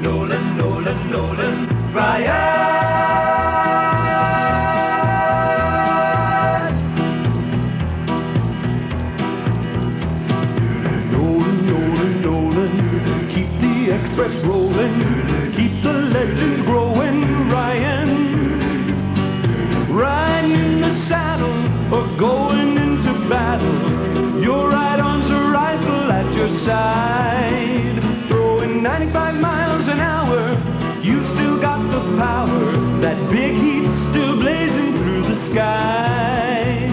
Nolan, Nolan, Nolan Ryan. Nolan, Nolan, Nolan, keep the express rolling, keep the legends growing, Ryan. Riding in the saddle or going into battle, your right arm's a rifle at your side. Throwing 95 miles an hour, you've still got the power. That big heat's still blazing through the sky.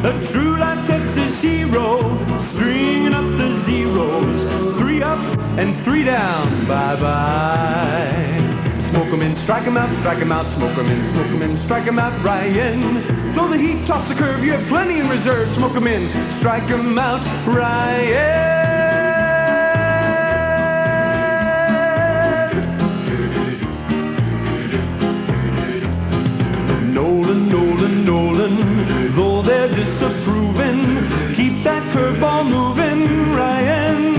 A true life Texas hero, stringing up the zeros. 3 up and 3 down, bye-bye. Smoke 'em in, strike 'em out, smoke 'em in, strike 'em out, Ryan. Throw the heat, toss the curve, you have plenty in reserve. Smoke 'em in, strike 'em out, Ryan. Nolan, Nolan, Nolan, though they're disapproving, keep that curveball moving, Ryan.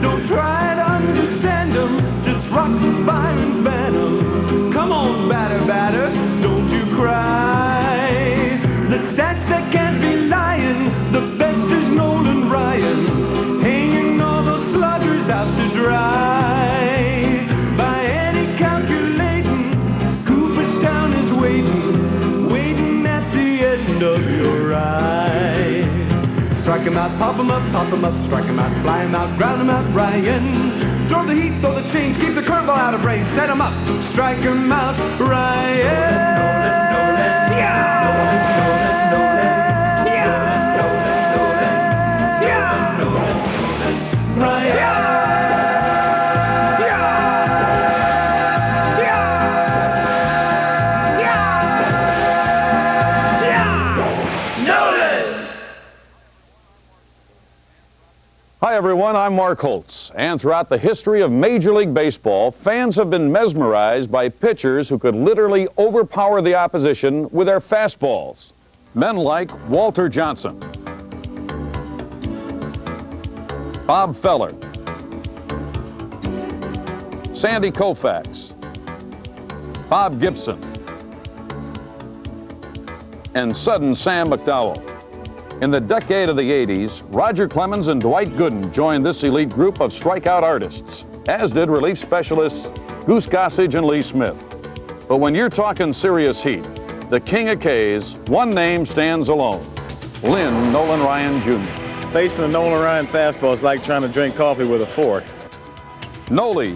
Don't try to understand them, just rock the fire and fan 'em. Come on, batter, batter, don't you cry. The stats that can't be lying, the best is Nolan Ryan, hanging all those sluggers out to dry. By any calculating, Cooperstown is waiting, waiting at the end of your ride. Strike 'em out, pop 'em up, strike 'em out, fly 'em out, ground 'em out, Ryan. Throw the heat, throw the change, keep the curveball out of range, set 'em up, strike 'em out, Ryan. Hi everyone, I'm Mark Holtz, and throughout the history of Major League Baseball, fans have been mesmerized by pitchers who could literally overpower the opposition with their fastballs. Men like Walter Johnson, Bob Feller, Sandy Koufax, Bob Gibson, and sudden Sam McDowell. In the decade of the 80s, Roger Clemens and Dwight Gooden joined this elite group of strikeout artists, as did relief specialists Goose Gossage and Lee Smith. But when you're talking serious heat, the king of K's, one name stands alone: Lynn Nolan Ryan Jr. Facing a Nolan Ryan fastball is like trying to drink coffee with a fork. Noli,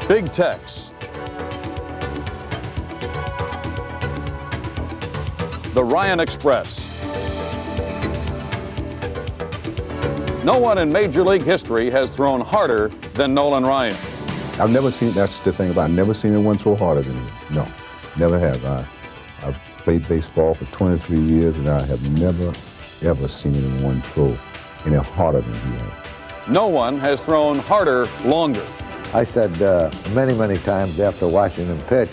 Big Tex, the Ryan Express. No one in Major League history has thrown harder than Nolan Ryan. I've never seen, that's the thing about it, I've never seen anyone throw harder than him. No, never have. I've played baseball for 23 years and I have never, ever seen anyone throw any harder than he has. No one has thrown harder longer. I said many, many times after watching him pitch,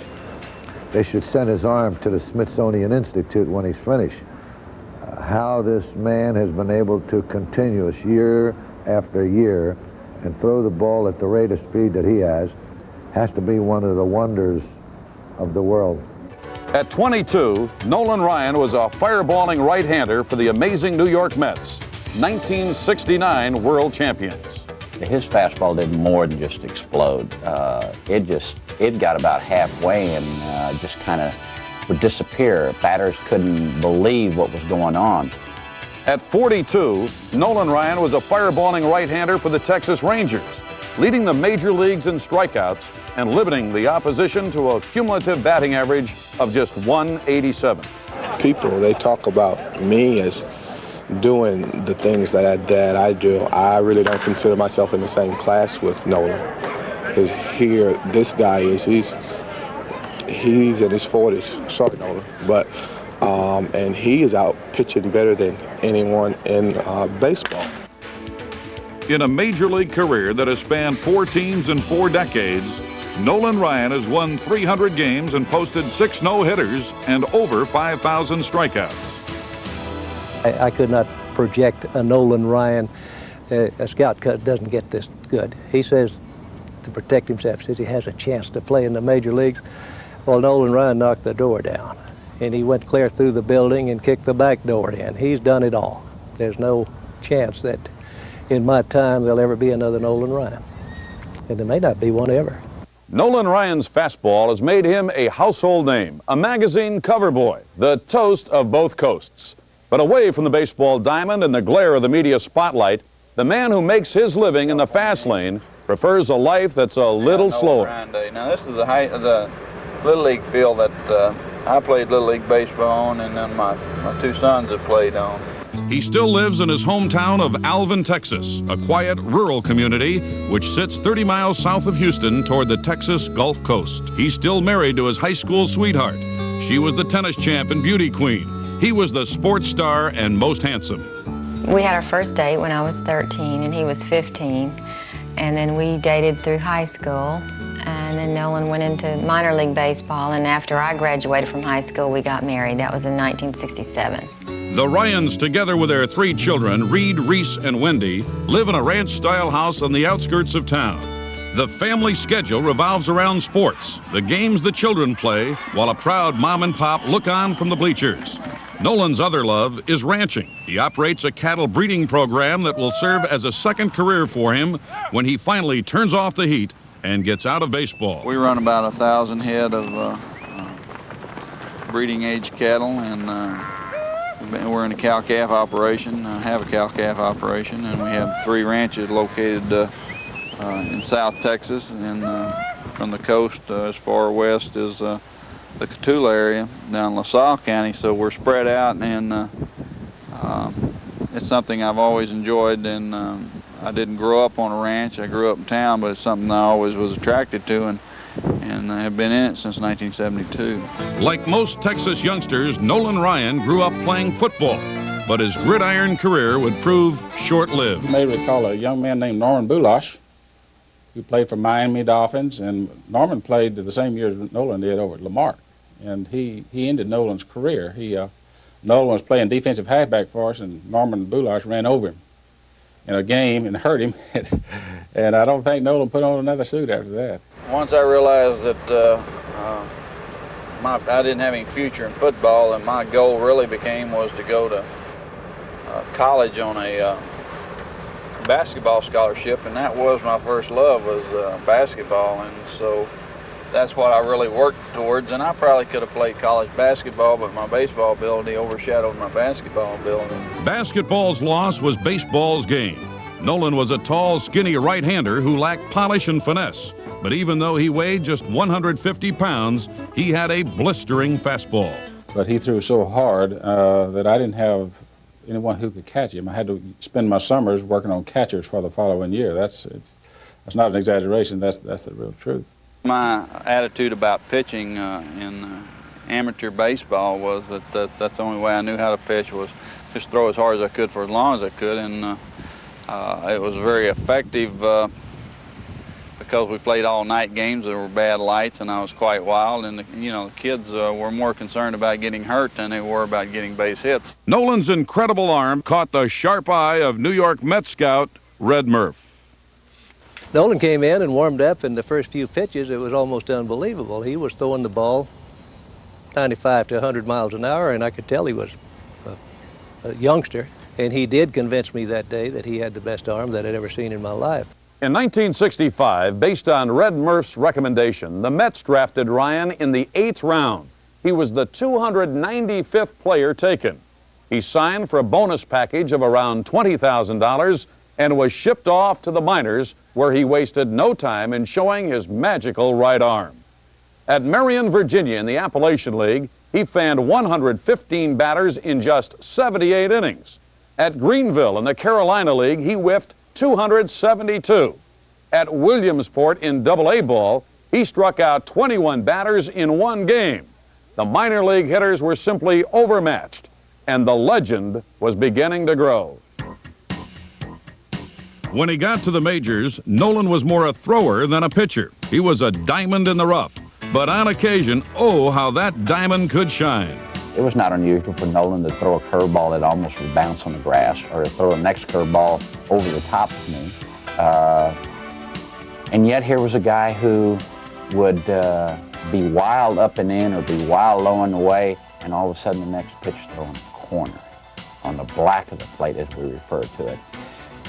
they should send his arm to the Smithsonian Institute when he's finished. How this man has been able to continuous year after year and throw the ball at the rate of speed that he has to be one of the wonders of the world. At 22, Nolan Ryan was a fireballing right-hander for the amazing New York Mets, 1969 world champions. His fastball did more than just explode. It got about halfway and just kind of would disappear. Batters couldn't believe what was going on. At 42, Nolan Ryan was a fireballing right-hander for the Texas Rangers, leading the major leagues in strikeouts and limiting the opposition to a cumulative batting average of just 187. People, they talk about me as doing the things that I do. I really don't consider myself in the same class with Nolan. Because here, this guy is, he's in his 40s, sorry Nolan, but, and he is out pitching better than anyone in baseball. In a major league career that has spanned 4 teams in 4 decades, Nolan Ryan has won 300 games and posted 6 no-hitters and over 5,000 strikeouts. I could not project a Nolan Ryan A scout doesn't get this good. He says to protect himself, says he has a chance to play in the major leagues. Well, Nolan Ryan knocked the door down, and he went clear through the building and kicked the back door in. He's done it all. There's no chance that in my time there'll ever be another Nolan Ryan, and there may not be one ever. Nolan Ryan's fastball has made him a household name, a magazine cover boy, the toast of both coasts. But away from the baseball diamond and the glare of the media spotlight, the man who makes his living in the fast lane prefers a life that's a little slower. Now this is the Little League field that I played Little League baseball on, and then my two sons have played on. He still lives in his hometown of Alvin, Texas, a quiet rural community which sits 30 miles south of Houston toward the Texas Gulf Coast. He's still married to his high school sweetheart. She was the tennis champ and beauty queen. He was the sports star and most handsome. We had our first date when I was 13 and he was 15. And then we dated through high school. And then Nolan went into minor league baseball. And after I graduated from high school, we got married. That was in 1967. The Ryans, together with their 3 children, Reed, Reese, and Wendy, live in a ranch-style house on the outskirts of town. The family schedule revolves around sports, the games the children play, while a proud mom and pop look on from the bleachers. Nolan's other love is ranching. He operates a cattle breeding program that will serve as a second career for him when he finally turns off the heat and gets out of baseball. We run about 1,000 head of breeding age cattle, and we're in a cow-calf operation, have a cow-calf operation, and we have 3 ranches located in South Texas, and from the coast as far west as the Cotulla area down LaSalle County. So we're spread out, and it's something I've always enjoyed. And I didn't grow up on a ranch. I grew up in town, but it's something I always was attracted to, and I have been in it since 1972. Like most Texas youngsters, Nolan Ryan grew up playing football, but his gridiron career would prove short-lived. You may recall a young man named Norman Bulash, who played for Miami Dolphins, and Norman played the same year as Nolan did over at Lamarck, and he ended Nolan's career. Nolan was playing defensive halfback for us, and Norman Bulash ran over him in a game and hurt him, and I don't think Nolan put on another suit after that. Once I realized that I didn't have any future in football, and my goal really was to go to college on a basketball scholarship, and that was my first love, was basketball, and so that's what I really worked towards. And I probably could have played college basketball, but my baseball ability overshadowed my basketball ability. Basketball's loss was baseball's gain. Nolan was a tall, skinny right-hander who lacked polish and finesse. But even though he weighed just 150 pounds, he had a blistering fastball. But he threw so hard that I didn't have anyone who could catch him. I had to spend my summers working on catchers for the following year. That's not an exaggeration. That's the real truth. My attitude about pitching in amateur baseball was that that's the only way I knew how to pitch, was just throw as hard as I could for as long as I could, and it was very effective because we played all night games. There were bad lights, and I was quite wild, and the kids were more concerned about getting hurt than they were about getting base hits. Nolan's incredible arm caught the sharp eye of New York Mets scout Red Murph. Nolan came in and warmed up, and the first few pitches, it was almost unbelievable. He was throwing the ball 95 to 100 miles an hour, and I could tell he was a youngster. And he did convince me that day that he had the best arm that I'd ever seen in my life. In 1965, based on Red Murph's recommendation, the Mets drafted Ryan in the 8th round. He was the 295th player taken. He signed for a bonus package of around $20,000 and was shipped off to the minors, where he wasted no time in showing his magical right arm. At Marion, Virginia, in the Appalachian League, he fanned 115 batters in just 78 innings. At Greenville in the Carolina League, he whiffed 272. At Williamsport in Double-A ball, he struck out 21 batters in one game. The minor league hitters were simply overmatched, and the legend was beginning to grow. When he got to the majors, Nolan was more a thrower than a pitcher. He was a diamond in the rough, but on occasion, oh, how that diamond could shine. it was not unusual for Nolan to throw a curveball that almost would bounce on the grass, or to throw the next curveball over the top of me. And yet here was a guy who would be wild up and in, or be wild low and away, and all of a sudden the next pitch throw in the corner, on the black of the plate as we refer to it.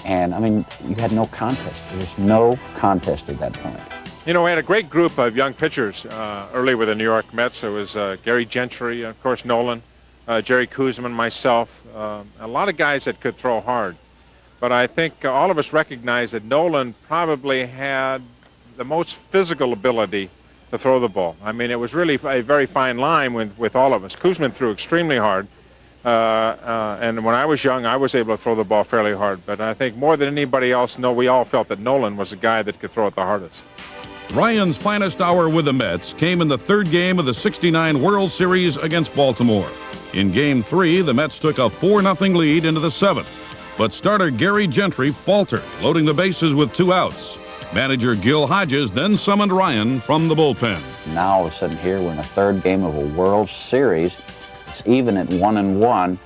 And I mean, you had no contest. There was no contest at that point. You know, we had a great group of young pitchers early with the New York Mets. There was Gary Gentry, of course, Nolan, Jerry Koosman, myself, a lot of guys that could throw hard. But I think all of us recognize that Nolan probably had the most physical ability to throw the ball. I mean, it was really a very fine line with all of us. Koosman threw extremely hard. And when I was young, I was able to throw the ball fairly hard. But I think more than anybody else, we all felt that Nolan was the guy that could throw it the hardest. Ryan's finest hour with the Mets came in the third game of the '69 World Series against Baltimore. In Game 3, the Mets took a 4-0 lead into the 7th. But starter Gary Gentry faltered, loading the bases with 2 outs. Manager Gil Hodges then summoned Ryan from the bullpen. Now all of a sudden here we're in the third game of a World Series. It's even at 1-1.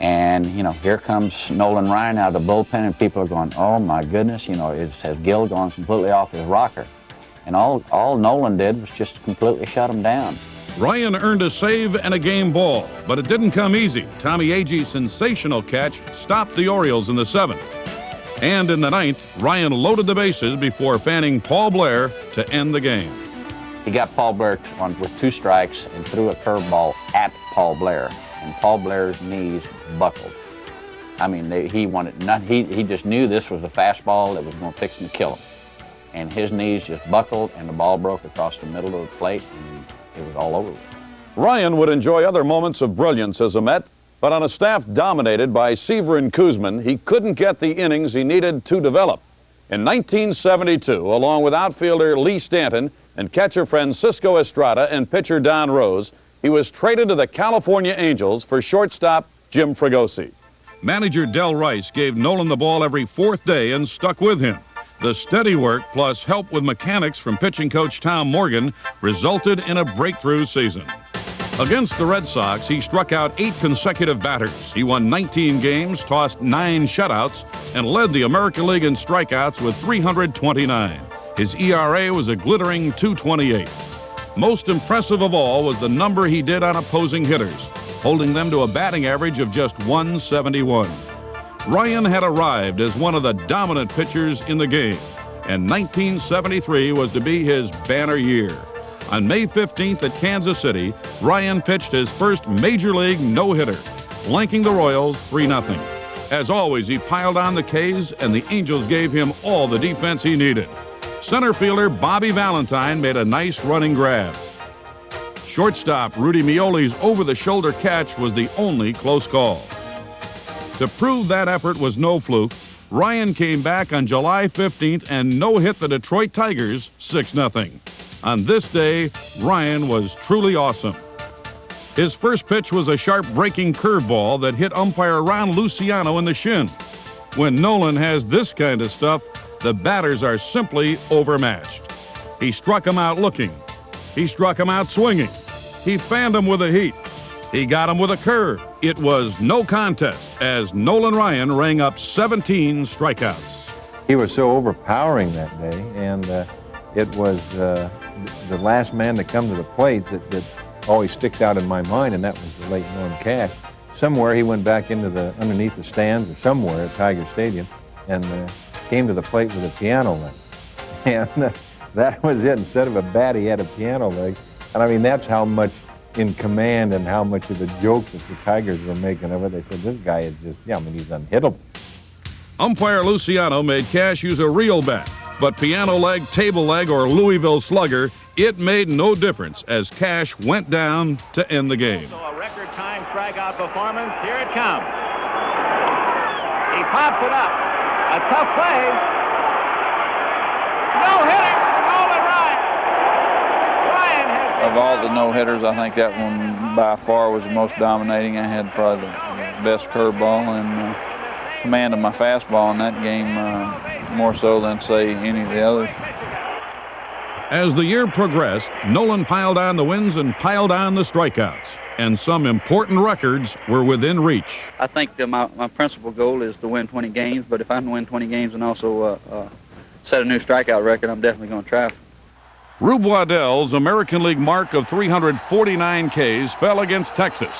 And, you know, here comes Nolan Ryan out of the bullpen, and people are going, oh my goodness, you know, has Gil gone completely off his rocker? And all Nolan did was just completely shut him down. Ryan earned a save and a game ball, but it didn't come easy. Tommy Agee's sensational catch stopped the Orioles in the 7th. And in the 9th, Ryan loaded the bases before fanning Paul Blair to end the game. He got Paul Blair with 2 strikes and threw a curveball at Paul Blair, and Paul Blair's knees buckled. I mean, he just knew this was a fastball that was going to fix him to kill him. And his knees just buckled, and the ball broke across the middle of the plate, and it was all over. Ryan would enjoy other moments of brilliance as a Met, but on a staff dominated by Seaver and Koosman, he couldn't get the innings he needed to develop. In 1972, along with outfielder Lee Stanton and catcher Francisco Estrada and pitcher Don Rose, he was traded to the California Angels for shortstop Jim Fregosi. Manager Del Rice gave Nolan the ball every 4th day and stuck with him. The steady work plus help with mechanics from pitching coach Tom Morgan resulted in a breakthrough season. Against the Red Sox, he struck out 8 consecutive batters. He won 19 games, tossed 9 shutouts, and led the American League in strikeouts with 329. His ERA was a glittering 2.28. Most impressive of all was the number he did on opposing hitters, holding them to a batting average of just 171. Ryan had arrived as one of the dominant pitchers in the game, and 1973 was to be his banner year. On May 15th at Kansas City, Ryan pitched his first Major League no-hitter, blanking the Royals 3-0. As always, he piled on the K's, and the Angels gave him all the defense he needed. Center fielder Bobby Valentine made a nice running grab. Shortstop Rudy Mioli's over-the-shoulder catch was the only close call. To prove that effort was no fluke, Ryan came back on July 15th and no-hit the Detroit Tigers 6-0. On this day, Ryan was truly awesome. His first pitch was a sharp breaking curveball that hit umpire Ron Luciano in the shin. When Nolan has this kind of stuff, the batters are simply overmatched. He struck him out looking. He struck him out swinging. He fanned him with a heat. He got him with a curve. It was no contest as Nolan Ryan rang up 17 strikeouts. He was so overpowering that day, and it was the last man to come to the plate that always sticks out in my mind, and that was the late Norm Cash. Somewhere he went back into underneath the stands or somewhere at Tiger Stadium and came to the plate with a piano leg. And that was it. Instead of a bat, he had a piano leg. And I mean, that's how much in command and how much of a joke that the Tigers were making of it. They said, this guy is just, he's unhittable. Umpire Luciano made Cash use a real bat, but piano leg, table leg, or Louisville slugger, it made no difference as Cash went down to end the game. So a record time strikeout performance, here it comes. He pops it up. A tough play. No-hitter, Nolan Ryan. Ryan has... Of all the no-hitters, I think that one by far was the most dominating. I had probably the best curveball and command of my fastball in that game, more so than, say, any of the others. As the year progressed, Nolan piled on the wins and piled on the strikeouts. and some important records were within reach. I think that my principal goal is to win 20 games, but if I can win 20 games and also set a new strikeout record, I'm definitely going to try. Rube Waddell's American League mark of 349 Ks fell against Texas,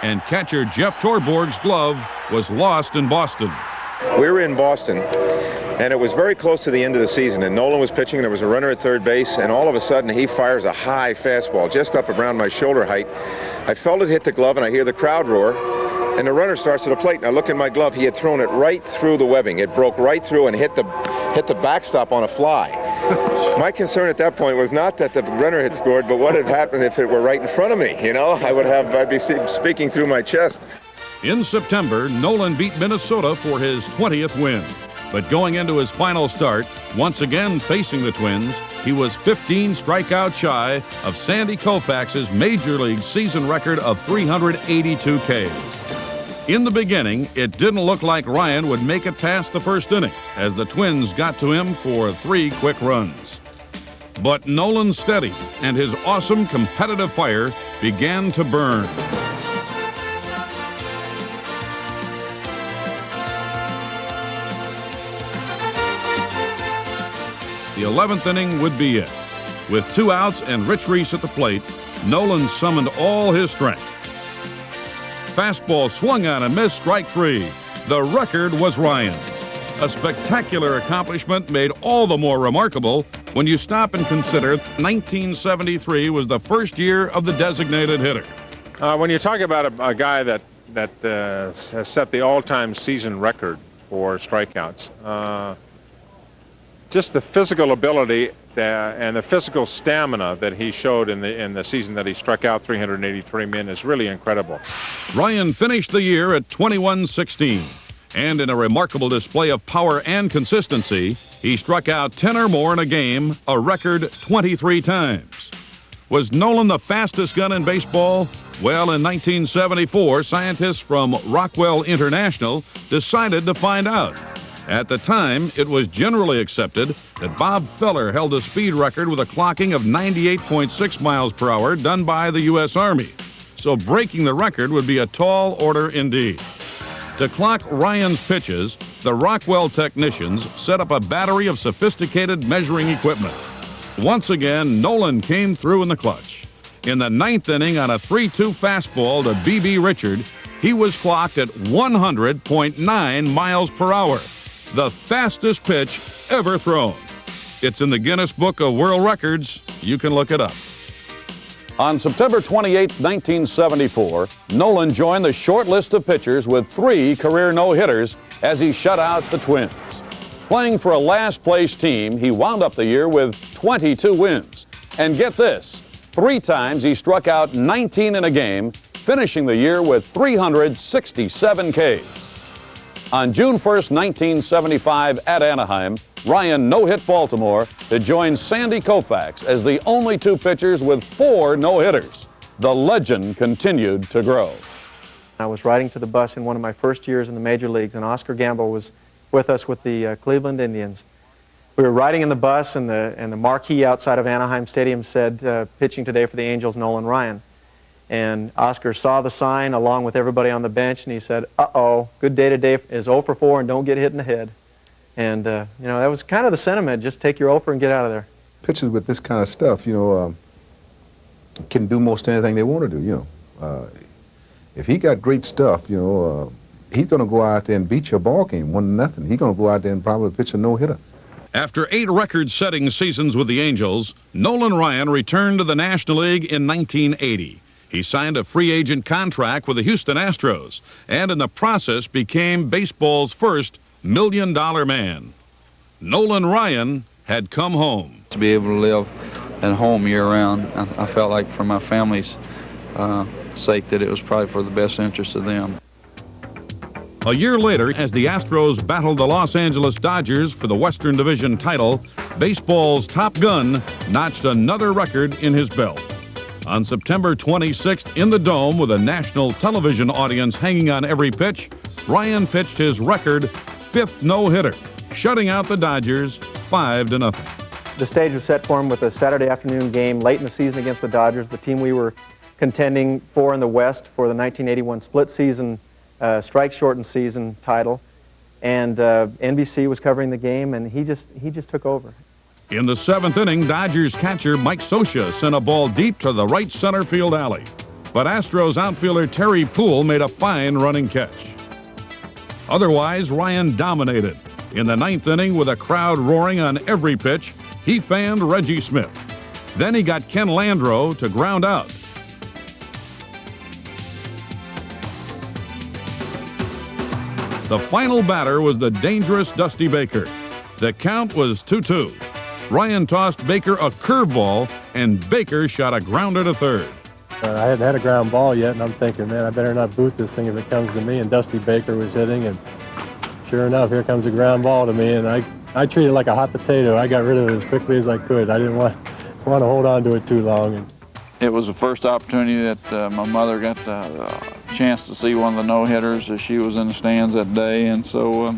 and catcher Jeff Torborg's glove was lost in Boston. We were in Boston, and it was very close to the end of the season, and Nolan was pitching, and there was a runner at third base, and all of a sudden he fires a high fastball just up around my shoulder height. I felt it hit the glove, and I hear the crowd roar, and the runner starts at the plate, and I look in my glove. He had thrown it right through the webbing. It broke right through and hit the backstop on a fly. My concern at that point was not that the runner had scored, but what had happened if it were right in front of me, you know? I'd be speaking through my chest. In September, Nolan beat Minnesota for his 20th win. But going into his final start, once again facing the Twins, he was 15 strikeouts shy of Sandy Koufax's Major League season record of 382 Ks. In the beginning, it didn't look like Ryan would make it past the first inning as the Twins got to him for 3 quick runs. But Nolan steadied, and his awesome competitive fire began to burn. The 11th inning would be it. With 2 outs and Rich Reese at the plate, Nolan summoned all his strength. Fastball swung on and missed, strike 3. The record was Ryan's. A spectacular accomplishment made all the more remarkable when you stop and consider 1973 was the first year of the designated hitter. When you talk about a guy that has set the all-time season record for strikeouts, just the physical ability and the physical stamina that he showed in the season that he struck out 383 men is really incredible. Ryan finished the year at 21-16, and in a remarkable display of power and consistency, he struck out 10 or more in a game, a record 23 times. Was Nolan the fastest gun in baseball? Well, in 1974, scientists from Rockwell International decided to find out. At the time, it was generally accepted that Bob Feller held a speed record with a clocking of 98.6 miles per hour done by the U.S. Army. So breaking the record would be a tall order indeed. To clock Ryan's pitches, the Rockwell technicians set up a battery of sophisticated measuring equipment. Once again, Nolan came through in the clutch. In the 9th inning on a 3-2 fastball to B.B. Richard, he was clocked at 100.9 miles per hour. The fastest pitch ever thrown. It's in the Guinness Book of World Records. You can look it up. On September 28, 1974, Nolan joined the short list of pitchers with 3 career no-hitters as he shut out the Twins. Playing for a last-place team, he wound up the year with 22 wins. And get this, 3 times he struck out 19 in a game, finishing the year with 367 Ks. On June 1st, 1975 at Anaheim, Ryan no-hit Baltimore to join Sandy Koufax as the only 2 pitchers with 4 no-hitters. The legend continued to grow. I was riding to the bus in one of my first years in the major leagues, and Oscar Gamble was with us with the Cleveland Indians. We were riding in the bus, and the marquee outside of Anaheim Stadium said, pitching today for the Angels, Nolan Ryan. And Oscar saw the sign along with everybody on the bench, and he said, uh-oh, good day today is 0 for 4 and don't get hit in the head. And, you know, that was kind of the sentiment, just take your 0 for and get out of there. Pitchers with this kind of stuff, you know, can do most anything they want to do, you know. If he got great stuff, you know, he's going to go out there and beat your ball game 1-0. He's going to go out there and probably pitch a no-hitter. After 8 record-setting seasons with the Angels, Nolan Ryan returned to the National League in 1980. He signed a free agent contract with the Houston Astros, and in the process became baseball's first $1 million man. Nolan Ryan had come home. To be able to live at home year-round, I felt like for my family's sake that it was probably for the best interest of them. A year later, as the Astros battled the Los Angeles Dodgers for the Western Division title, baseball's top gun notched another record in his belt. On September 26th in the Dome, with a national television audience hanging on every pitch, Ryan pitched his record 5th no-hitter, shutting out the Dodgers 5-0. The stage was set for him with a Saturday afternoon game late in the season against the Dodgers, the team we were contending for in the West for the 1981 split season, strike shortened season title. And NBC was covering the game, and he just took over. In the 7th inning, Dodgers catcher Mike Scioscia sent a ball deep to the right center field alley. But Astros outfielder Terry Poole made a fine running catch. Otherwise, Ryan dominated. In the 9th inning, with a crowd roaring on every pitch, he fanned Reggie Smith. Then he got Ken Landreau to ground out. The final batter was the dangerous Dusty Baker. The count was 2-2. Ryan tossed Baker a curveball, and Baker shot a grounder to third. I hadn't had a ground ball yet, and I'm thinking, man, I better not boot this thing if it comes to me. And Dusty Baker was hitting, and sure enough, here comes a ground ball to me, and I treated it like a hot potato. I got rid of it as quickly as I could. I didn't want to hold on to it too long. And it was the first opportunity that my mother got the chance to see one of the no-hitters as she was in the stands that day, and so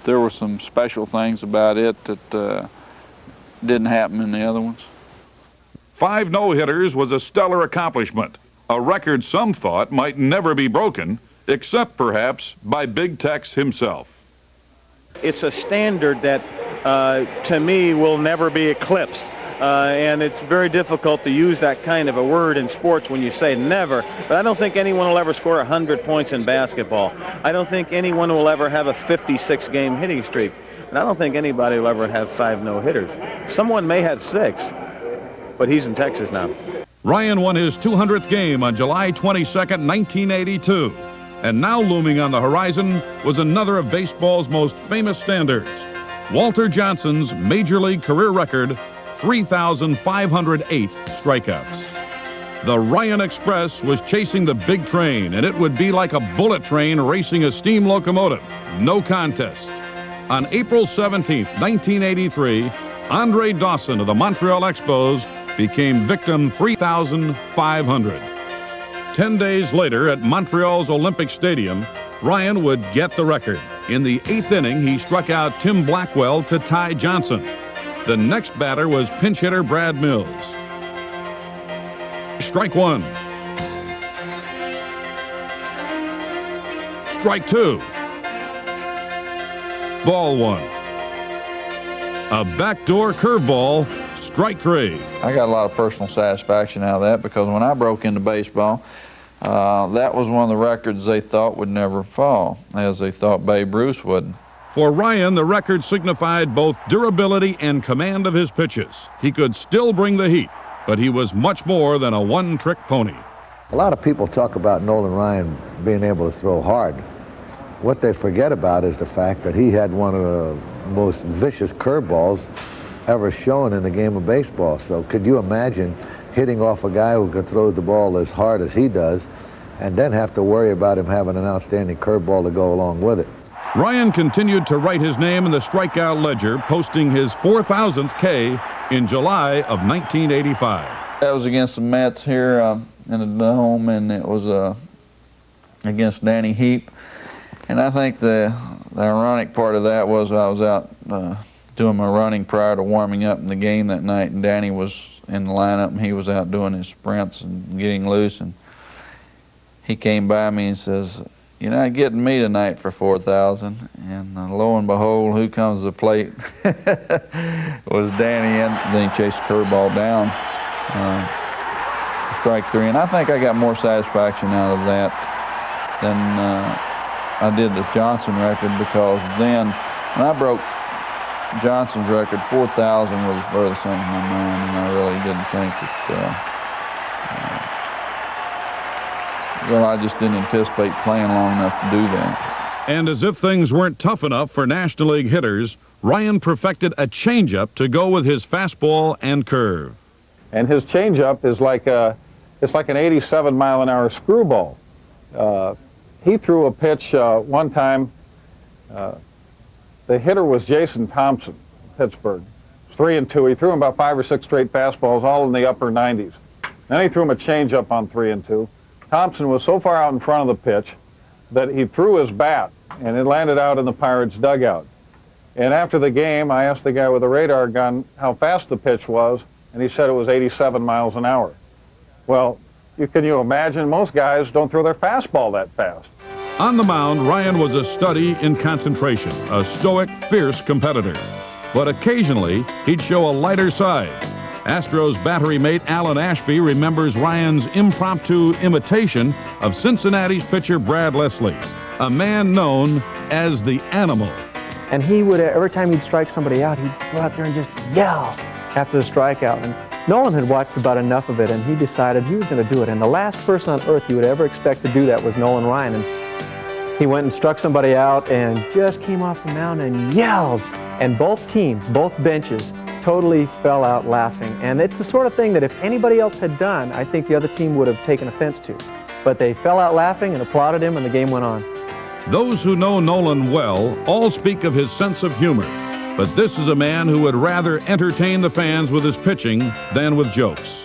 there were some special things about it that didn't happen in the other ones. 5 no-hitters was a stellar accomplishment, a record some thought might never be broken, except perhaps by Big Tex himself. It's a standard that, to me, will never be eclipsed. And it's very difficult to use that kind of a word in sports when you say never. But I don't think anyone will ever score 100 points in basketball. I don't think anyone will ever have a 56-game hitting streak. And I don't think anybody will ever have 5 no-hitters. Someone may have 6, but he's in Texas now. Ryan won his 200th game on July 22nd, 1982. And now looming on the horizon was another of baseball's most famous standards, Walter Johnson's Major League career record, 3,508 strikeouts. The Ryan Express was chasing the big train, and it would be like a bullet train racing a steam locomotive. No contest. On April 17th, 1983, Andre Dawson of the Montreal Expos became victim 3,500. 10 days later at Montreal's Olympic Stadium, Ryan would get the record. In the 8th inning, he struck out Tim Blackwell to tie Johnson. The next batter was pinch hitter Brad Mills. Strike 1. Strike 2. Ball 1. A backdoor curveball, strike 3. I got a lot of personal satisfaction out of that because when I broke into baseball, that was one of the records they thought would never fall, as they thought Babe Ruth would. For Ryan, the record signified both durability and command of his pitches. He could still bring the heat, but he was much more than a one-trick pony. A lot of people talk about Nolan Ryan being able to throw hard. What they forget about is the fact that he had one of the most vicious curveballs ever shown in the game of baseball. So could you imagine hitting off a guy who could throw the ball as hard as he does and then have to worry about him having an outstanding curveball to go along with it? Ryan continued to write his name in the strikeout ledger, posting his 4,000th K in July of 1985. That was against the Mets here in the Dome, and it was against Danny Heap. And I think the ironic part of that was I was out doing my running prior to warming up in the game that night, and Danny was in the lineup, and he was out doing his sprints and getting loose, and he came by me and says, "You're not getting me tonight for 4,000. And lo and behold, who comes to the plate was Danny, and then he chased the curveball down for strike 3. And I think I got more satisfaction out of that than I did the Johnson record, because then when I broke Johnson's record, 4,000 was furthest on my mind, and I really didn't think that, well, I just didn't anticipate playing long enough to do that. And as if things weren't tough enough for National League hitters, Ryan perfected a changeup to go with his fastball and curve. And his changeup is like it's like an 87-mile-an-hour screwball. He threw a pitch one time. The hitter was Jason Thompson, Pittsburgh. It was 3-2. He threw him about 5 or 6 straight fastballs, all in the upper 90s. Then he threw him a changeup on 3-2. Thompson was so far out in front of the pitch that he threw his bat, and it landed out in the Pirates' dugout. And after the game, I asked the guy with the radar gun how fast the pitch was, and he said it was 87 miles an hour. Well, can you imagine? Most guys don't throw their fastball that fast. On the mound, Ryan was a study in concentration, a stoic, fierce competitor. But occasionally, he'd show a lighter side. Astros battery mate Alan Ashby remembers Ryan's impromptu imitation of Cincinnati's pitcher Brad Leslie, a man known as the Animal. And he would, every time he'd strike somebody out, he'd go out there and just yell after the strikeout. And Nolan had watched about enough of it, and he decided he was going to do it. And the last person on earth you would ever expect to do that was Nolan Ryan. And he went and struck somebody out and just came off the mound and yelled. And both teams, both benches, totally fell out laughing. And it's the sort of thing that if anybody else had done, I think the other team would have taken offense to. But they fell out laughing and applauded him, and the game went on. Those who know Nolan well all speak of his sense of humor, but this is a man who would rather entertain the fans with his pitching than with jokes.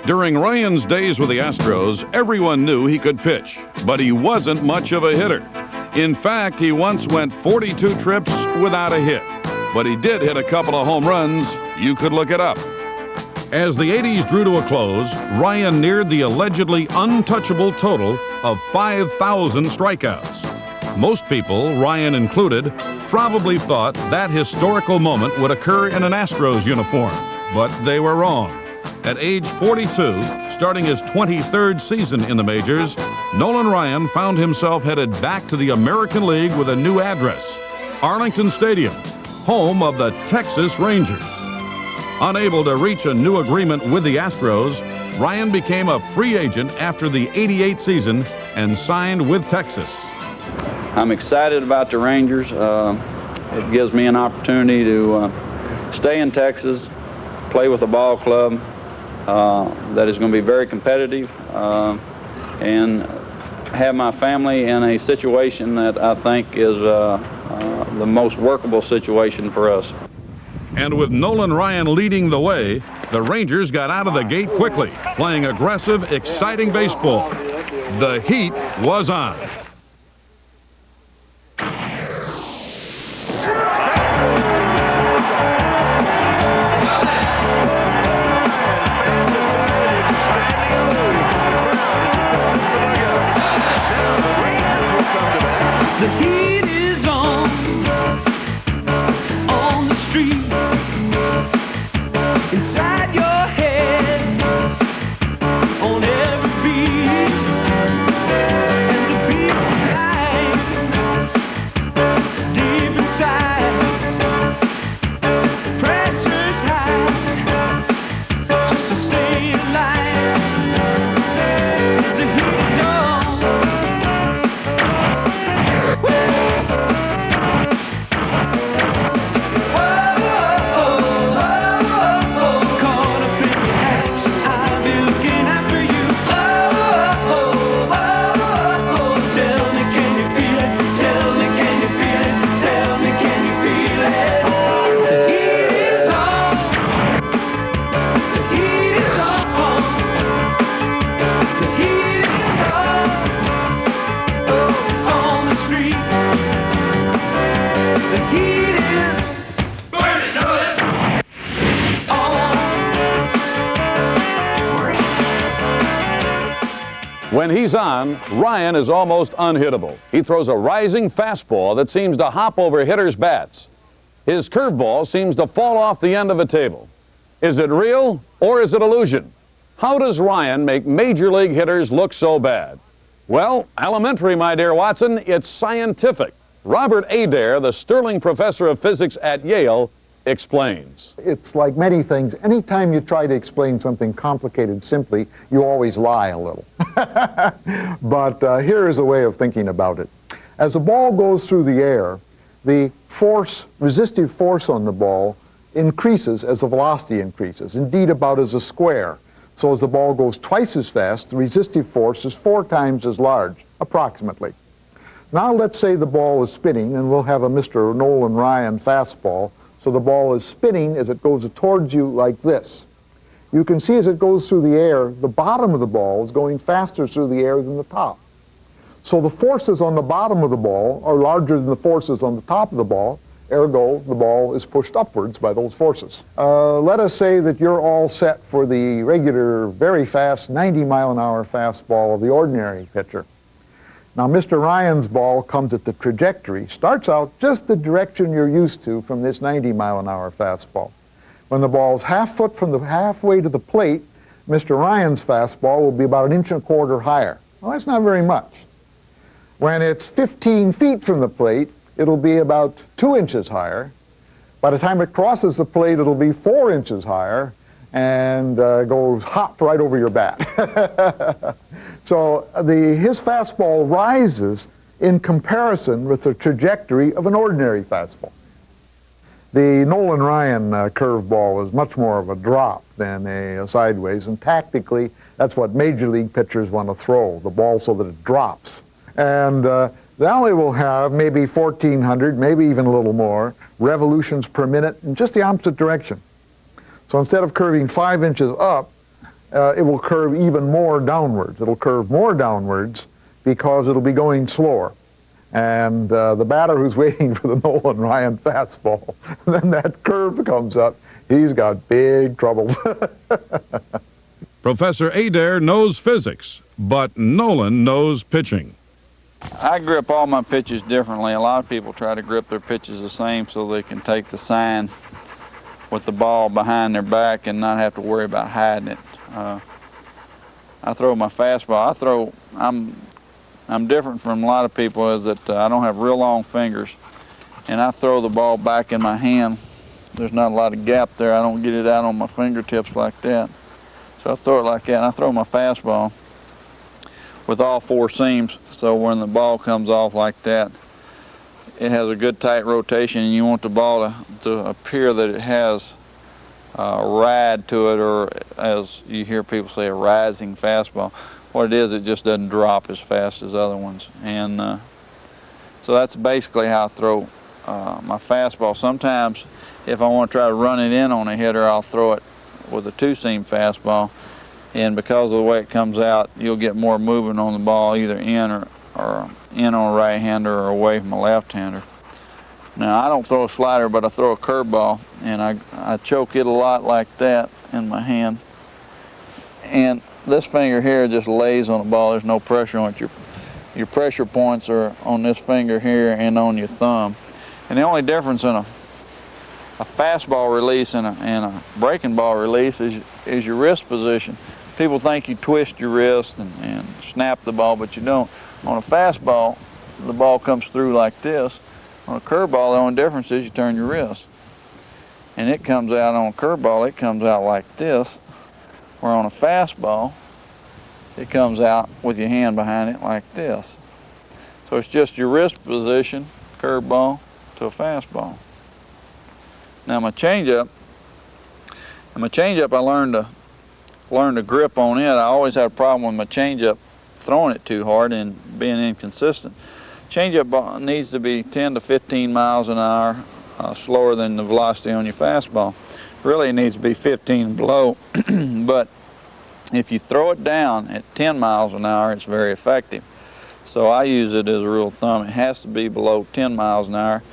During Ryan's days with the Astros, everyone knew he could pitch, but he wasn't much of a hitter. In fact, he once went 42 trips without a hit, but he did hit a couple of home runs. You could look it up. As the 80s drew to a close, Ryan neared the allegedly untouchable total of 5,000 strikeouts. Most people, Ryan included, probably thought that historical moment would occur in an Astros uniform, but they were wrong. At age 42, starting his 23rd season in the majors, Nolan Ryan found himself headed back to the American League with a new address, Arlington Stadium, home of the Texas Rangers. Unable to reach a new agreement with the Astros, Ryan became a free agent after the '88 season and signed with Texas. I'm excited about the Rangers. It gives me an opportunity to stay in Texas, play with a ball club that is going to be very competitive, and have my family in a situation that I think is the most workable situation for us. And with Nolan Ryan leading the way, the Rangers got out of the gate quickly, playing aggressive, exciting baseball. The heat was on. The heat is on the street, inside your head, on every beat, and the beat's alive, deep inside, pressure's high, just to stay alive, the heat's on. When he's on, Ryan is almost unhittable. He throws a rising fastball that seems to hop over hitters' bats. His curveball seems to fall off the end of a table. Is it real or is it illusion? How does Ryan make major league hitters look so bad? Well, elementary, my dear Watson, it's scientific. Robert Adair, the Sterling Professor of Physics at Yale, explains. It's like many things. Anytime you try to explain something complicated simply, you always lie a little. But here is a way of thinking about it. As the ball goes through the air, the force, resistive force on the ball increases as the velocity increases, indeed about as a square. So as the ball goes twice as fast, the resistive force is 4 times as large, approximately. Now let's say the ball is spinning, and we'll have a Mr. Nolan Ryan fastball, so the ball is spinning as it goes towards you like this. You can see as it goes through the air, the bottom of the ball is going faster through the air than the top. So the forces on the bottom of the ball are larger than the forces on the top of the ball, ergo the ball is pushed upwards by those forces. Let us say that you're all set for the regular, very fast, 90-mile-an-hour fastball of the ordinary pitcher. Now, Mr. Ryan's ball comes at the trajectory, starts out just the direction you're used to from this 90-mile-an-hour fastball. When the ball's half-foot from the halfway to the plate, Mr. Ryan's fastball will be about 1.25 inches higher. Well, that's not very much. When it's 15 feet from the plate, it'll be about 2 inches higher. By the time it crosses the plate, it'll be 4 inches higher and goes hop right over your bat. So his fastball rises in comparison with the trajectory of an ordinary fastball. The Nolan Ryan curveball is much more of a drop than a sideways, and tactically, that's what major league pitchers want to throw, the ball so that it drops. And Valley will have maybe 1,400, maybe even a little more, revolutions per minute in just the opposite direction. So instead of curving 5 inches up, it will curve even more downwards. It'll curve more downwards because it'll be going slower. And the batter who's waiting for the Nolan Ryan fastball, and then that curve comes up, he's got big troubles. Professor Adair knows physics, but Nolan knows pitching. I grip all my pitches differently. A lot of people try to grip their pitches the same so they can take the sign with the ball behind their back and not have to worry about hiding it. I throw my fastball. I'm different from a lot of people is that I don't have real long fingers, and I throw the ball back in my hand. There's not a lot of gap there. I don't get it out on my fingertips like that. So I throw it like that, and I throw my fastball with all 4 seams, so when the ball comes off like that, it has a good tight rotation, and you want the ball to appear that it has a ride to it, or as you hear people say, a rising fastball. What it is, it just doesn't drop as fast as other ones. And so that's basically how I throw my fastball. Sometimes if I want to try to run it in on a hitter, I'll throw it with a 2-seam fastball. And because of the way it comes out, you'll get more movement on the ball, either in or in on a right-hander or away from a left-hander. Now, I don't throw a slider, but I throw a curveball, and I choke it a lot like that in my hand. And this finger here just lays on the ball. There's no pressure on it. Your pressure points are on this finger here and on your thumb. And the only difference in a fastball release and a breaking ball release is your wrist position. People think you twist your wrist and snap the ball, but you don't. On a fastball, the ball comes through like this. On a curveball, the only difference is you turn your wrist. And it comes out on a curveball, it comes out like this. Where on a fastball, it comes out with your hand behind it like this. So it's just your wrist position, curveball, to a fastball. Now my changeup, I learned to grip on it. I always had a problem with my changeup throwing it too hard and being inconsistent. Changeup ball needs to be 10 to 15 miles an hour slower than the velocity on your fastball. Really it needs to be 15 and below, but if you throw it down at 10 miles an hour, it's very effective. So I use it as a rule of thumb. It has to be below 10 miles an hour,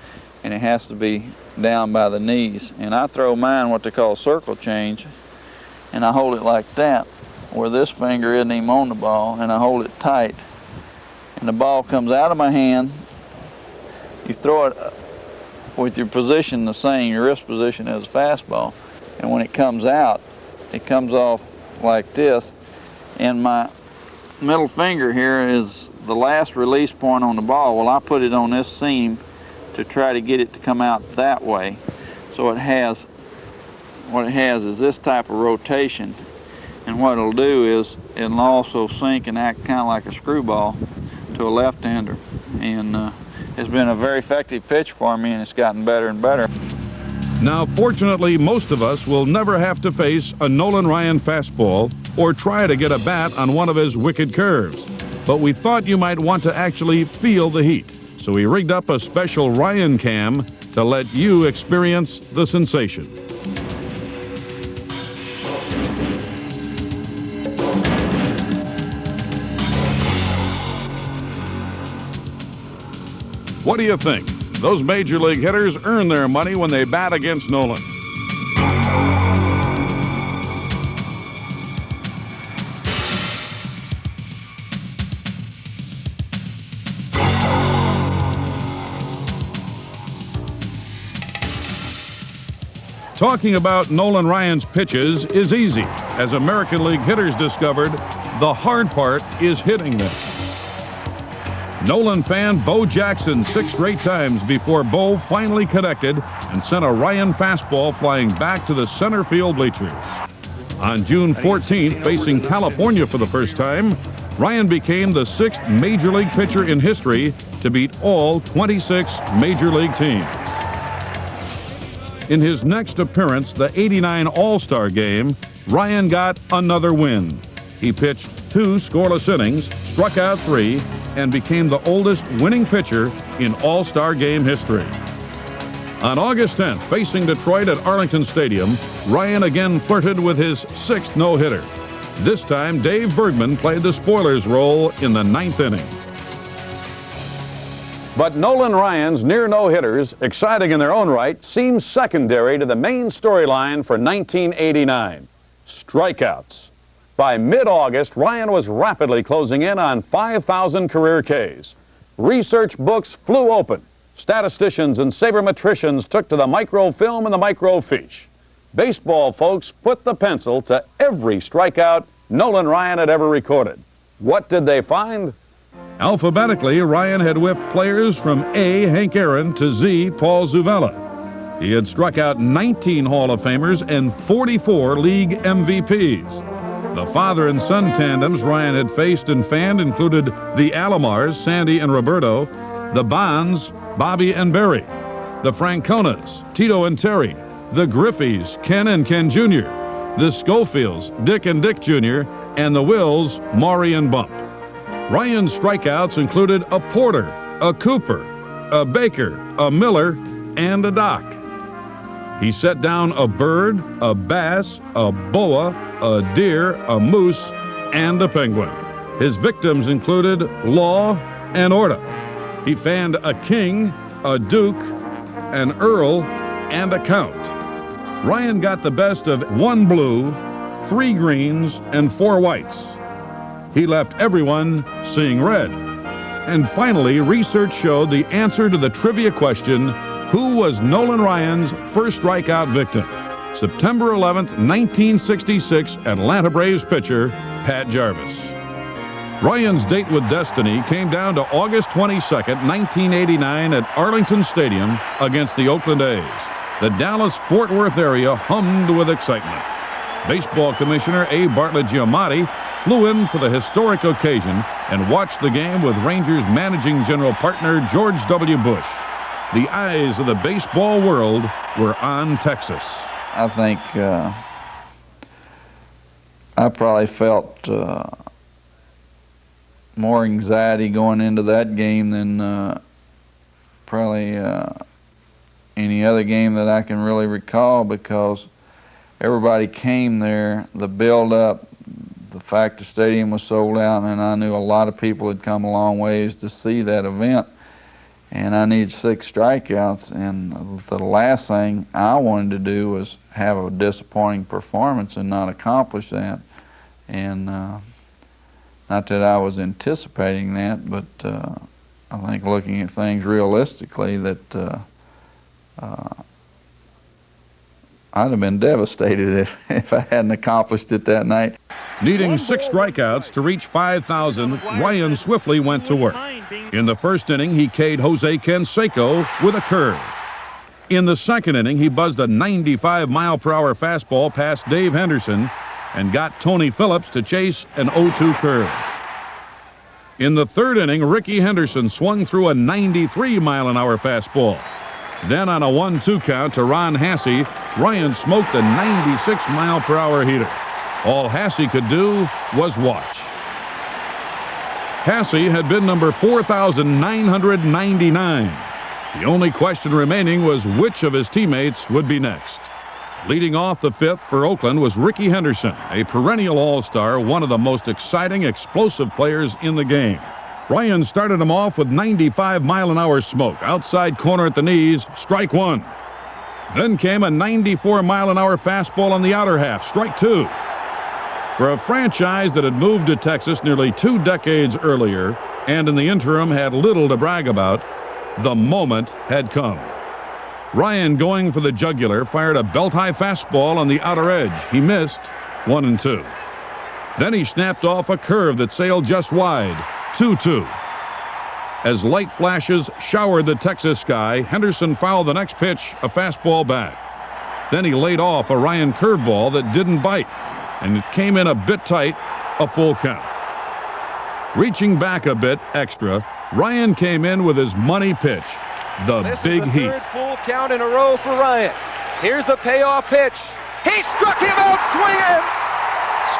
and it has to be down by the knees. And I throw mine what they call circle change, and I hold it like that, where this finger isn't even on the ball, and I hold it tight. And the ball comes out of my hand. You throw it with your position the same, your wrist position as a fastball, and when it comes out, it comes off like this, and my middle finger here is the last release point on the ball. Well, I put it on this seam to try to get it to come out that way. So what it has is this type of rotation, and what it'll do is it'll also sink and act kind of like a screwball to a left-hander. And it's been a very effective pitch for me, and it's gotten better and better. Now, fortunately, most of us will never have to face a Nolan Ryan fastball or try to get a bat on one of his wicked curves. But we thought you might want to actually feel the heat, so we rigged up a special Ryan cam to let you experience the sensation. What do you think? Those major league hitters earn their money when they bat against Nolan. Talking about Nolan Ryan's pitches is easy. As American League hitters discovered, the hard part is hitting them. Nolan fan Bo Jackson 6 straight times before Bo finally connected and sent a Ryan fastball flying back to the center field bleachers. On June 14th, facing California for the first time, Ryan became the 6th major league pitcher in history to beat all 26 major league teams. In his next appearance, the '89 All-Star game, Ryan got another win. He pitched 2 scoreless innings, struck out 3, and became the oldest winning pitcher in All-Star game history. On August 10th, facing Detroit at Arlington Stadium, Ryan again flirted with his 6th no-hitter. This time, Dave Bergman played the spoiler's role in the 9th inning. But Nolan Ryan's near no-hitters, exciting in their own right, seem secondary to the main storyline for 1989, strikeouts. By mid-August, Ryan was rapidly closing in on 5,000 career Ks. Research books flew open. Statisticians and sabermetricians took to the microfilm and the microfiche. Baseball folks put the pencil to every strikeout Nolan Ryan had ever recorded. What did they find? Alphabetically, Ryan had whiffed players from A, Hank Aaron, to Z, Paul Zuvella. He had struck out 19 Hall of Famers and 44 league MVPs. The father and son tandems Ryan had faced and fanned included the Alomars, Sandy and Roberto, the Bonds, Bobby and Barry, the Franconas, Tito and Terry, the Griffeys, Ken and Ken Jr., the Schofields, Dick and Dick Jr., and the Wills, Maury and Bump. Ryan's strikeouts included a Porter, a Cooper, a Baker, a Miller, and a Doc. He set down a bird, a bass, a boa, a deer, a moose, and a penguin. His victims included Law and Orta. He fanned a king, a duke, an earl, and a count. Ryan got the best of 1 blue, 3 greens, and 4 whites. He left everyone seeing red. And finally, research showed the answer to the trivia question, who was Nolan Ryan's first strikeout victim? September 11th, 1966, Atlanta Braves pitcher Pat Jarvis. Ryan's date with destiny came down to August 22nd, 1989 at Arlington Stadium against the Oakland A's. The Dallas-Fort Worth area hummed with excitement. Baseball Commissioner A. Bartlett Giamatti flew in for the historic occasion and watched the game with Rangers managing general partner George W. Bush. The eyes of the baseball world were on Texas. I think I probably felt more anxiety going into that game than probably any other game that I can really recall, because everybody came there, the build-up, the fact the stadium was sold out, and I knew a lot of people had come a long ways to see that event, and I needed 6 strikeouts, and the last thing I wanted to do was have a disappointing performance and not accomplish that. And not that I was anticipating that, but I think looking at things realistically, that I'd have been devastated if I hadn't accomplished it that night. Needing 6 strikeouts to reach 5,000, Ryan swiftly went to work. In the first inning, he K'd Jose Canseco with a curve. In the second inning, he buzzed a 95-mile-per-hour fastball past Dave Henderson and got Tony Phillips to chase an 0-2 curve. In the third inning, Ricky Henderson swung through a 93-mile-an-hour fastball. Then on a 1-2 count to Ron Hasse, Ryan smoked a 96-mile-per-hour heater. All Hasse could do was watch. Hasse had been number 4,999. The only question remaining was which of his teammates would be next. Leading off the fifth for Oakland was Ricky Henderson, a perennial all-star, one of the most exciting, explosive players in the game. Ryan started him off with 95-mile-an-hour smoke, outside corner at the knees, strike 1. Then came a 94-mile-an-hour fastball on the outer half, strike 2. For a franchise that had moved to Texas nearly 2 decades earlier, and in the interim had little to brag about, the moment had come. Ryan, going for the jugular, fired a belt-high fastball on the outer edge. He missed, 1-2. Then he snapped off a curve that sailed just wide, 2-2. As light flashes showered the Texas sky, Henderson fouled the next pitch, a fastball back. Then he laid off a Ryan curveball that didn't bite, and it came in a bit tight, a full count. Reaching back a bit extra, Ryan came in with his money pitch, the big heat. Third full count in a row for Ryan. Here's the payoff pitch. He struck him out swinging.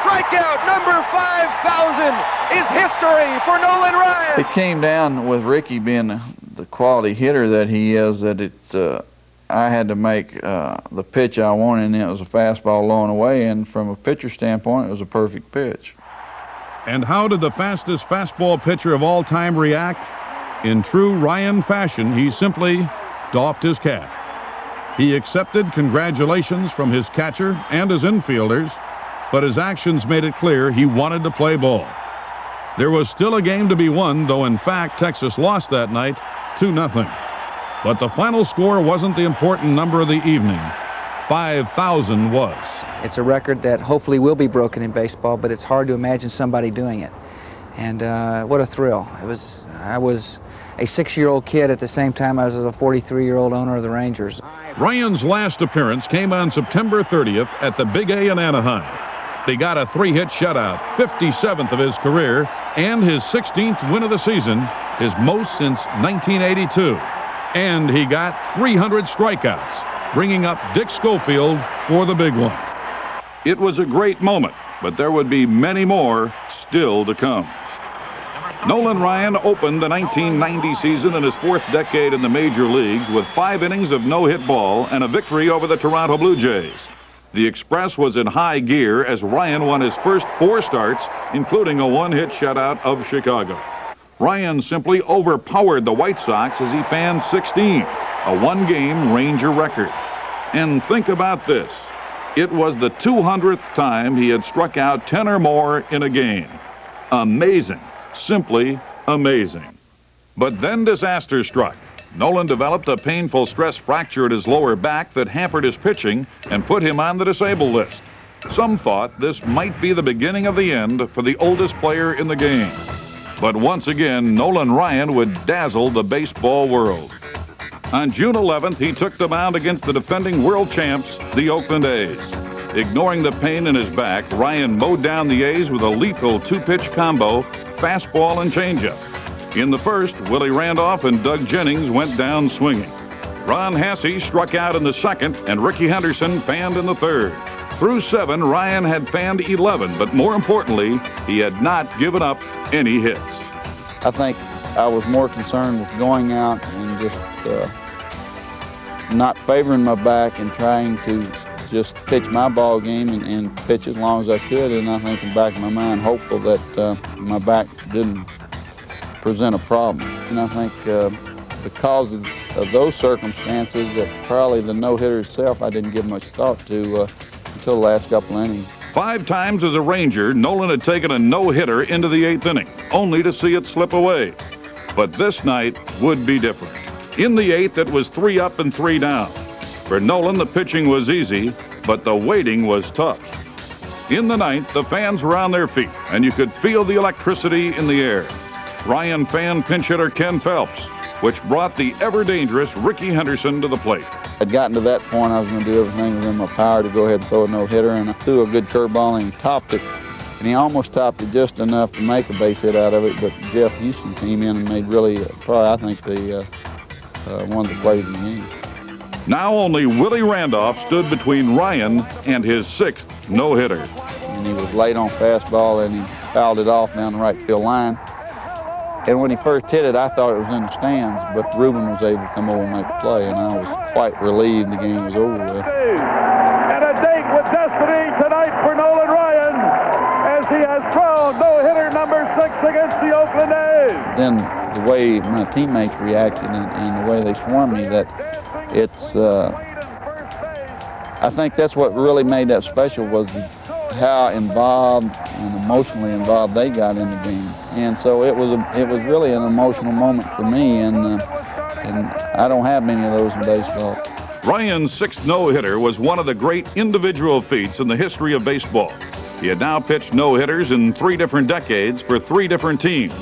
Strikeout number 5,000 is history for Nolan Ryan. It came down with Ricky being the quality hitter that he is, that I had to make the pitch I wanted, and it was a fastball low and away, and from a pitcher standpoint, it was a perfect pitch. And how did the fastest fastball pitcher of all time react? In true Ryan fashion, he simply doffed his cap. He accepted congratulations from his catcher and his infielders, but his actions made it clear he wanted to play ball. There was still a game to be won, though in fact Texas lost that night 2-0. But the final score wasn't the important number of the evening. 5,000 was. It's a record that hopefully will be broken in baseball, but it's hard to imagine somebody doing it. And what a thrill. I was a 6-year-old kid at the same time I was a 43-year-old owner of the Rangers. Ryan's last appearance came on September 30th at the Big A in Anaheim. He got a 3-hit shutout, 57th of his career, and his 16th win of the season, his most since 1982. And he got 300 strikeouts, bringing up Dick Schofield for the big one. It was a great moment, but there would be many more still to come. Nolan Ryan opened the 1990 season in his 4th decade in the major leagues with 5 innings of no-hit ball and a victory over the Toronto Blue Jays. The Express was in high gear as Ryan won his first 4 starts, including a 1-hit shutout of Chicago. Ryan simply overpowered the White Sox as he fanned 16, a 1-game Ranger record. And think about this. It was the 200th time he had struck out 10 or more in a game. Amazing. Simply amazing. But then disaster struck. Nolan developed a painful stress fracture at his lower back that hampered his pitching and put him on the disabled list. Some thought this might be the beginning of the end for the oldest player in the game. But once again, Nolan Ryan would dazzle the baseball world. On June 11th, he took the mound against the defending world champs, the Oakland A's. Ignoring the pain in his back, Ryan mowed down the A's with a lethal 2-pitch combo, fastball and changeup. In the first, Willie Randolph and Doug Jennings went down swinging. Ron Hasse struck out in the second, and Ricky Henderson fanned in the third. Through 7, Ryan had fanned 11, but more importantly, he had not given up any hits. I think I was more concerned with going out and just not favoring my back and trying to just pitch my ball game and pitch as long as I could, and I think in the back of my mind hopeful that my back didn't present a problem. And I think because of those circumstances, that probably the no-hitter itself I didn't give much thought to until the last couple innings. 5 times as a Ranger, Nolan had taken a no-hitter into the 8th inning, only to see it slip away. But this night would be different. In the 8th, it was 3 up and 3 down. For Nolan, the pitching was easy, but the waiting was tough. In the 9th, the fans were on their feet, and you could feel the electricity in the air. Ryan fanned pinch hitter Ken Phelps, which brought the ever-dangerous Ricky Henderson to the plate. I'd gotten to that point, I was going to do everything within my power to go ahead and throw a no-hitter, and I threw a good curveball and he topped it. And he almost topped it just enough to make a base hit out of it, but Jeff Houston came in and made really, probably, I think, one of the plays in the game. Now only Willie Randolph stood between Ryan and his 6th no-hitter. And he was late on fastball and he fouled it off down the right field line. And when he first hit it, I thought it was in the stands, but Ruben was able to come over and make a play, and I was quite relieved the game was over with. And a date with destiny tonight for Nolan Ryan as he has thrown no-hitter number 6 against the Oakland A's. Then the way my teammates reacted and the way they swarmed me, that it's, I think that's what really made that special, was how involved and emotionally involved they got in the game. And so it was really an emotional moment for me, and I don't have many of those in baseball. Ryan's 6th no-hitter was one of the great individual feats in the history of baseball. He had now pitched no-hitters in 3 different decades for 3 different teams.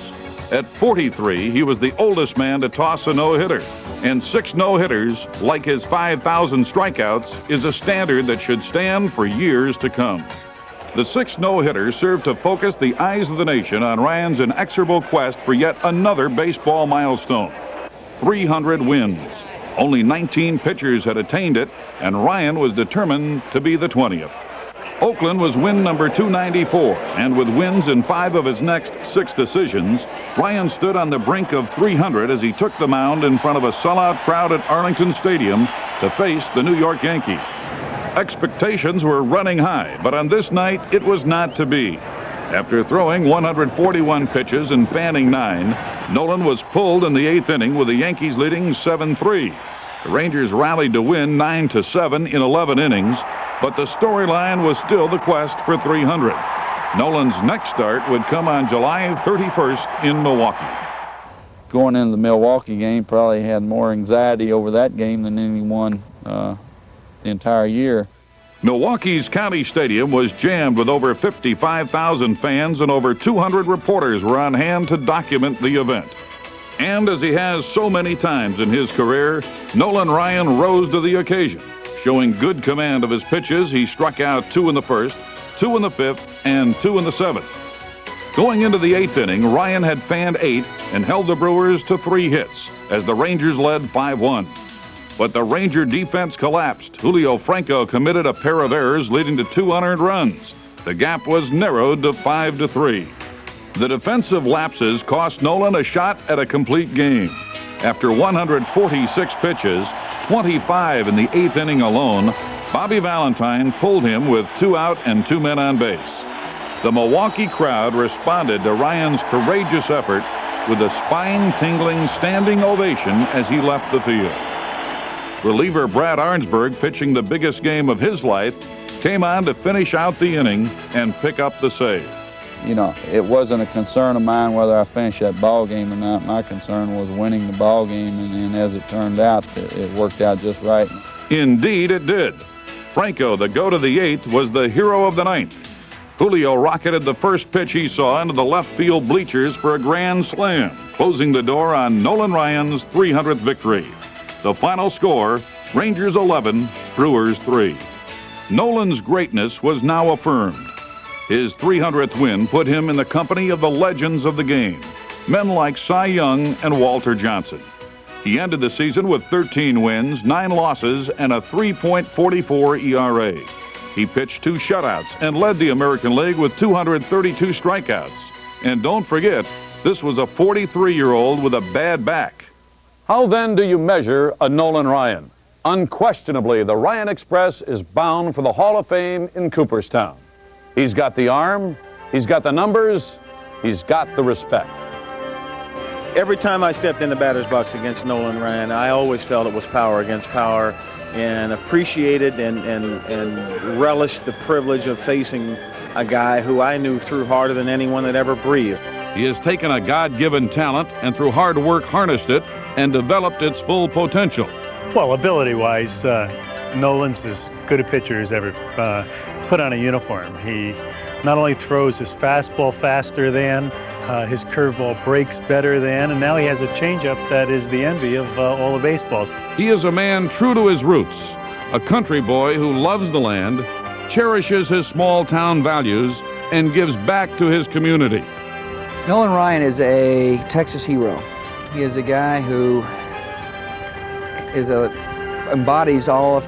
At 43, he was the oldest man to toss a no-hitter. And 6 no-hitters, like his 5,000 strikeouts, is a standard that should stand for years to come. The 6 no-hitters served to focus the eyes of the nation on Ryan's inexorable quest for yet another baseball milestone: 300 wins. Only 19 pitchers had attained it, and Ryan was determined to be the 20th. Oakland was win number 294, and with wins in 5 of his next 6 decisions, Ryan stood on the brink of 300 as he took the mound in front of a sellout crowd at Arlington Stadium to face the New York Yankees. Expectations were running high, but on this night, it was not to be. After throwing 141 pitches and fanning 9, Nolan was pulled in the 8th inning with the Yankees leading 7-3. The Rangers rallied to win 9-7 in 11 innings, but the storyline was still the quest for 300. Nolan's next start would come on July 31st in Milwaukee. Going into the Milwaukee game, probably had more anxiety over that game than anyone the entire year. Milwaukee's County Stadium was jammed with over 55,000 fans, and over 200 reporters were on hand to document the event. And as he has so many times in his career, Nolan Ryan rose to the occasion. Showing good command of his pitches, he struck out 2 in the 1st, 2 in the 5th, and 2 in the 7th. Going into the 8th inning, Ryan had fanned 8 and held the Brewers to 3 hits as the Rangers led 5-1. But the Ranger defense collapsed. Julio Franco committed a pair of errors leading to 2 unearned runs. The gap was narrowed to 5-3. The defensive lapses cost Nolan a shot at a complete game. After 146 pitches, 25 in the 8th inning alone, Bobby Valentine pulled him with 2 out and 2 men on base. The Milwaukee crowd responded to Ryan's courageous effort with a spine-tingling standing ovation as he left the field. Reliever Brad Arnsberg, pitching the biggest game of his life, came on to finish out the inning and pick up the save. You know, it wasn't a concern of mine whether I finished that ball game or not. My concern was winning the ball game, and as it turned out, it worked out just right. Indeed, it did. Franco, the go to the 8th, was the hero of the 9th. Julio rocketed the first pitch he saw into the left field bleachers for a grand slam, closing the door on Nolan Ryan's 300th victory. The final score, Rangers 11, Brewers 3. Nolan's greatness was now affirmed. His 300th win put him in the company of the legends of the game, men like Cy Young and Walter Johnson. He ended the season with 13 wins, 9 losses, and a 3.44 ERA. He pitched 2 shutouts and led the American League with 232 strikeouts. And don't forget, this was a 43-year-old with a bad back. How then do you measure a Nolan Ryan? Unquestionably, the Ryan Express is bound for the Hall of Fame in Cooperstown. He's got the arm, he's got the numbers, he's got the respect. Every time I stepped in the batter's box against Nolan Ryan, I always felt it was power against power, and appreciated and relished the privilege of facing a guy who I knew threw harder than anyone that ever breathed. He has taken a God-given talent and through hard work harnessed it and developed its full potential. Well, ability-wise, Nolan's as good a pitcher as ever put on a uniform. He not only throws his fastball faster than, his curveball breaks better than, and now he has a changeup that is the envy of all the baseballs. He is a man true to his roots, a country boy who loves the land, cherishes his small-town values, and gives back to his community. Nolan Ryan is a Texas hero. He is a guy who embodies all of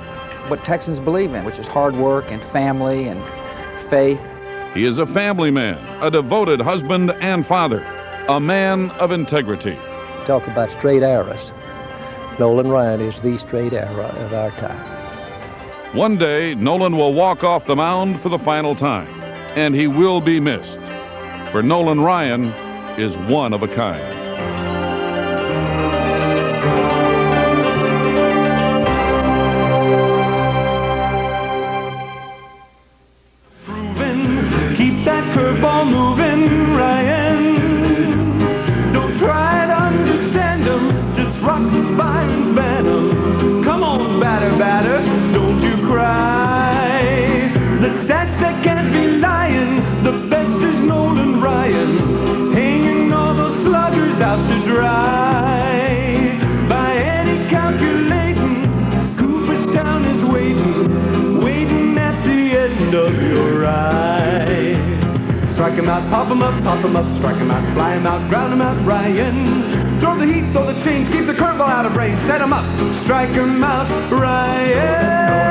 what Texans believe in, which is hard work and family and faith. He is a family man, a devoted husband and father, a man of integrity. Talk about straight arrows. Nolan Ryan is the straight arrow of our time. One day, Nolan will walk off the mound for the final time, and he will be missed. For Nolan Ryan is one of a kind. Keep that curveball moving, Ryan. Don't try to understand him, just rock the fire and fan him. Come on, batter, batter, don't you cry. The stats that can't be lying, the best is Nolan Ryan, hanging all those sluggers out to dry. By any calculating, Cooperstown is waiting at the end of your ride. Strike him out, pop him up, strike him out, fly him out, ground him out, Ryan. Throw the heat, throw the change, keep the curveball out of range, set him up, strike him out, Ryan.